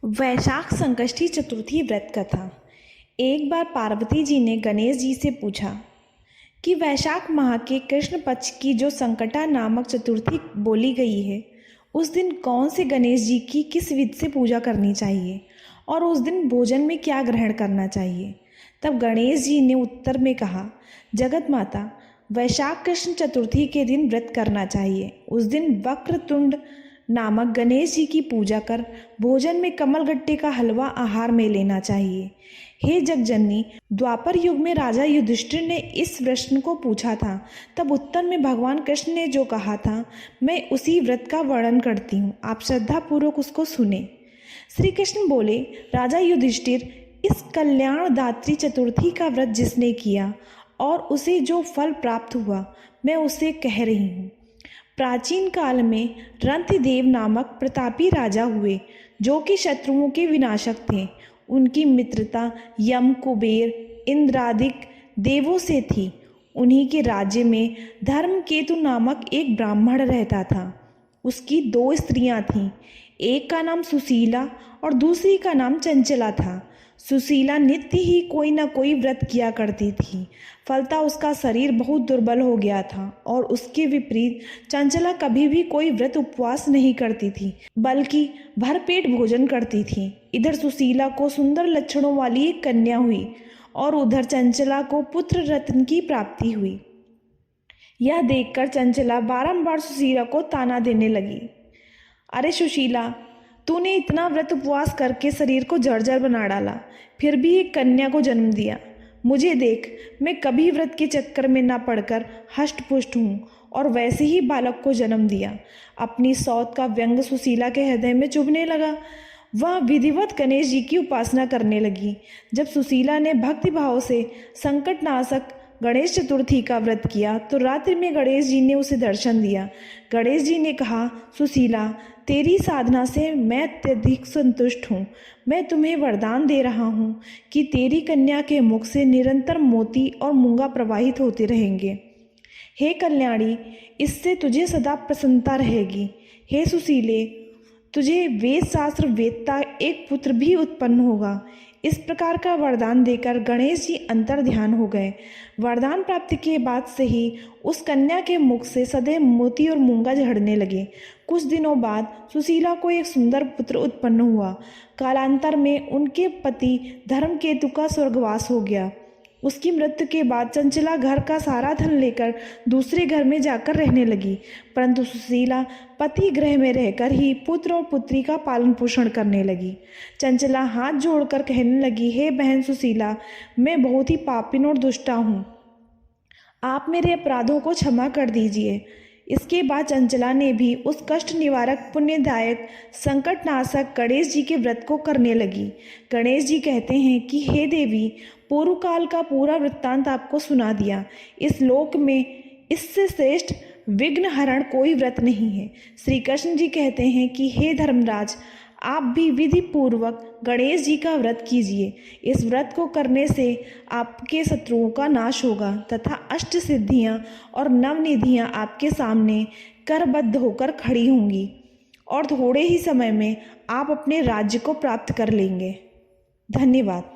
वैशाख संकष्टी चतुर्थी व्रत कथा। एक बार पार्वती जी ने गणेश जी से पूछा कि वैशाख माह के कृष्ण पक्ष की जो संकटा नामक चतुर्थी बोली गई है, उस दिन कौन से गणेश जी की किस विधि से पूजा करनी चाहिए और उस दिन भोजन में क्या ग्रहण करना चाहिए। तब गणेश जी ने उत्तर में कहा, जगत माता, वैशाख कृष्ण चतुर्थी के दिन व्रत करना चाहिए। उस दिन वक्रतुंड नामक गणेश जी की पूजा कर भोजन में कमलगट्टे का हलवा आहार में लेना चाहिए। हे जगजननी, द्वापर युग में राजा युधिष्ठिर ने इस प्रश्न को पूछा था। तब उत्तर में भगवान कृष्ण ने जो कहा था, मैं उसी व्रत का वर्णन करती हूँ, आप श्रद्धापूर्वक उसको सुने। श्री कृष्ण बोले, राजा युधिष्ठिर, इस कल्याणदात्री चतुर्थी का व्रत जिसने किया और उसे जो फल प्राप्त हुआ, मैं उसे कह रही हूँ। प्राचीन काल में रंतिदेव नामक प्रतापी राजा हुए, जो कि शत्रुओं के विनाशक थे। उनकी मित्रता यम, कुबेर, इंद्रादिक देवों से थी। उन्हीं के राज्य में धर्मकेतु नामक एक ब्राह्मण रहता था। उसकी 2 स्त्रियां थीं, एक का नाम सुशीला और दूसरी का नाम चंचला था। सुशीला नित्य ही कोई न कोई व्रत किया करती थी, फलता उसका शरीर बहुत दुर्बल हो गया था। और उसके विपरीत चंचला कभी भी कोई व्रत उपवास नहीं करती थी, बल्कि भरपेट भोजन करती थी। इधर सुशीला को सुंदर लक्षणों वाली एक कन्या हुई और उधर चंचला को पुत्र रत्न की प्राप्ति हुई। यह देखकर चंचला बारंबार सुशीला को ताना देने लगी, अरे सुशीला, तूने इतना व्रत उपवास करके शरीर को जर्जर बना डाला, फिर भी एक कन्या को जन्म दिया। मुझे देख, मैं कभी व्रत के चक्कर में ना पड़कर हष्ट पुष्ट हूँ और वैसे ही बालक को जन्म दिया। अपनी सौत का व्यंग सुशीला के हृदय में चुभने लगा। वह विधिवत गणेश जी की उपासना करने लगी। जब सुशीला ने भक्ति भाव से संकटनाशक गणेश चतुर्थी का व्रत किया तो रात्रि में गणेश जी ने उसे दर्शन दिया। गणेश जी ने कहा, सुशीला, तेरी साधना से मैं अत्यधिक संतुष्ट हूँ। मैं तुम्हें वरदान दे रहा हूँ कि तेरी कन्या के मुख से निरंतर मोती और मूंगा प्रवाहित होते रहेंगे। हे कल्याणी, इससे तुझे सदा प्रसन्नता रहेगी। हे सुशीले, तुझे वेद शास्त्र वेदता एक पुत्र भी उत्पन्न होगा। इस प्रकार का वरदान देकर गणेश जी अंतर ध्यान हो गए। वरदान प्राप्ति के बाद से ही उस कन्या के मुख से सदैव मोती और मूंगा झड़ने लगे। कुछ दिनों बाद सुशीला को एक सुंदर पुत्र उत्पन्न हुआ। कालांतर में उनके पति धर्मकेतु का स्वर्गवास हो गया। उसकी मृत्यु के बाद चंचला घर का सारा धन लेकर दूसरे घर में जाकर रहने लगी, परंतु सुशीला पति गृह में रहकर ही पुत्र और पुत्री का पालन पोषण करने लगी। चंचला हाथ जोड़कर कहने लगी, हे बहन सुशीला, मैं बहुत ही पापिन और दुष्टा हूँ, आप मेरे अपराधों को क्षमा कर दीजिए। इसके बाद चंचला ने भी उस कष्ट निवारक पुण्यदायक संकटनाशक गणेश जी के व्रत को करने लगी। गणेश जी कहते हैं कि हे देवी, पूर्व काल का पूरा वृत्तांत आपको सुना दिया। इस लोक में इससे श्रेष्ठ विघ्न हरण कोई व्रत नहीं है। श्री कृष्ण जी कहते हैं कि हे धर्मराज, आप भी विधि पूर्वक गणेश जी का व्रत कीजिए। इस व्रत को करने से आपके शत्रुओं का नाश होगा तथा अष्ट सिद्धियां और नवनिधियां आपके सामने करबद्ध होकर खड़ी होंगी और थोड़े ही समय में आप अपने राज्य को प्राप्त कर लेंगे। धन्यवाद।